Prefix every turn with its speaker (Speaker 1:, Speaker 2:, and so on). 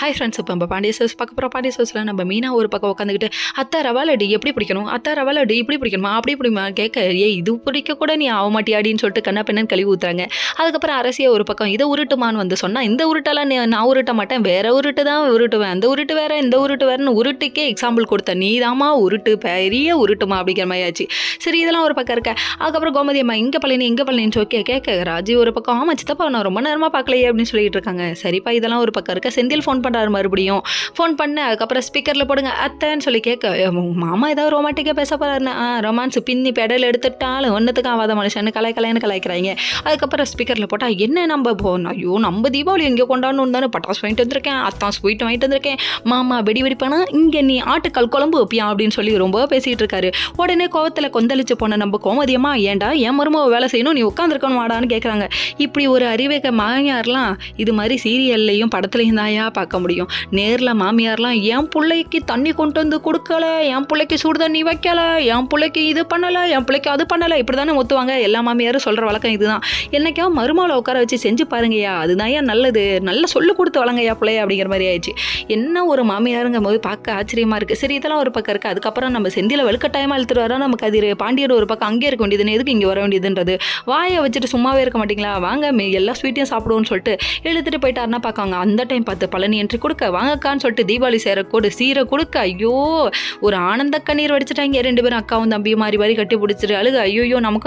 Speaker 1: Hi friends, இப்போ நம்ம Pandya sous பார்க்க போகிறோம். பாண்டிய சோஸில் நம்ம மீனா ஒரு பக்கம் உட்காந்துக்கிட்டு அத்தா ரவா லட்டு எப்படி பிடிக்கணும், அத்தா ரவா லட்டு இப்படி பிடிக்கணுமா அப்படி பிடிமா கேட்க, இது பிடிக்க கூட நீ ஆக மாட்டியாடின்னு சொல்லிட்டு கண்ணா பெண்ணன்னு கழுவி ஊற்றுறாங்க. அதுக்கப்புறம் அரசியை ஒரு பக்கம் இதை உருட்டுமான்னு வந்து சொன்னால், இந்த உருட்டெல்லாம் நான் உருட்ட மாட்டேன், வேற உருட்டு தான் உருட்டுவேன், அந்த உருட்டு வேற இந்த உருட்டு வேறன்னு உருட்டுக்கே எக்ஸாம்பிள் கொடுத்தேன், நீ தாமா உருட்டு பெரிய உருட்டுமா அப்படிங்கிற மாதிரி ஆச்சு. சரி, இதெல்லாம் ஒரு பக்கம் இருக்க. அதுக்கப்புறம் கோமதி அம்மா இங்கே பழனின்னு சொல்லி கேட்க, ராஜி ஒரு பக்கம் ஆமா சித்தப்பா நான் ரொம்ப நேரமாக பார்க்கலையே அப்படின்னு சொல்லிட்டு இருக்காங்க. சரிப்பா, இதெல்லாம் ஒரு பக்கம் இருக்க. செந்தில் ஃபோன் பண்ணுறாரு, மறுபடியும் ஃபோன் பண்ண. அதுக்கப்புறம் ஸ்பீக்கரில் போடுங்க அத்தைன்னு சொல்லி கேட்க, மாமா ஏதாவது ரொமான்டிக்காக பேச போகிறாருன்னு ரொமான்ஸ் பின்னி பெடல் எடுத்துட்டாலும் ஒன்றுத்துக்கும் ஆகாத மனுஷன்னு கலாய்ன்னு கலாய்க்கிறாங்க. அதுக்கப்புறம் ஸ்பீக்கரில் போட்டால் என்ன நம்ம ஐயோ நம்ம தீபாவளி எங்கே கொண்டாடணும் தானே பட்டாசு வாங்கிட்டு வந்திருக்கேன், அத்தான் ஸ்வீட் வாங்கிட்டு வந்திருக்கேன், மாமா வெடி வெடிப்பானா இங்கே நீ ஆட்டுக்கால் குழம்பு வைப்பியா அப்படின்னு சொல்லி ரொம்ப பேசிகிட்டு இருக்காரு. உடனே கோவத்தில் கொந்தளிச்சு போன நம்ம கோமதியம்மா, ஏன்டா என் மருமக வேலை செய்யணும் நீ உட்காந்துருக்கணும் வாடான்னு கேட்குறாங்க. இப்படி ஒரு அறிவேக மாமியார்லாம் இது மாதிரி சீரியல்லையும் படத்துலையும் தாயா பார்க்க முடியும். நேரில் மாமியார்லாம் என் பிள்ளைக்கு தண்ணி கொண்டு வந்து கொடுக்கல, என் பிள்ளைக்கு சுடு தண்ணி வைக்கல, என் பிள்ளைக்கு இது பண்ணலை, என் பிள்ளைக்கு அது பண்ணலை, இப்படி தானே ஒத்துவாங்க. எல்லா மாமியாரும் சொல்கிற வழக்கம் இதுதான். என்னைக்கா மருமகளை உட்கார வச்சு செஞ்சு பாருங்கய்யா, அதுதான் ஏன் நல்லது, நல்லா சொல்லு கொடுத்து வளங்கய்யா பிள்ளைய அப்படிங்கிற மாதிரி ஆயிடுச்சு. என்ன ஒரு மாமியாருங்கும் போது பார்க்க ஆச்சரியமாக இருக்குது. சரி, இதெல்லாம் ஒரு பக்கம் இருக்குது. அதுக்கப்புறம் நம்ம செந்தில வலுக்கட்டாயமாக இழுத்துட்டு வரோம். நமக்கு அது பாண்டியர் ஒரு பக்கம் அங்கே இருக்க வேண்டியதுன்னு எதுக்கு இங்கே வர வேண்டியதுன்றது, வாயை வச்சுட்டு சும்மாவே இருக்க மாட்டீங்களா, வாங்க எல்லா ஸ்வீட்டையும் சாப்பிடுவோன்னு சொல்லிட்டு இழுத்துட்டு போயிட்டாருன்னா பார்க்காங்க. அந்த டைம் பார்த்து பழனி என்ட்ரி கொடுக்க, வாங்கக்கான்னு சொல்லிட்டு தீபாவளி சீரை கொடுக்க, ஐயோ ஒரு ஆனந்த கண்ணீர் வடிச்சிட்டாங்க ரெண்டு பேரும். அக்காவும் தம்பியும் மாறி கட்டி பிடிச்சிட்டு அழுக, ஐயோ நமக்கு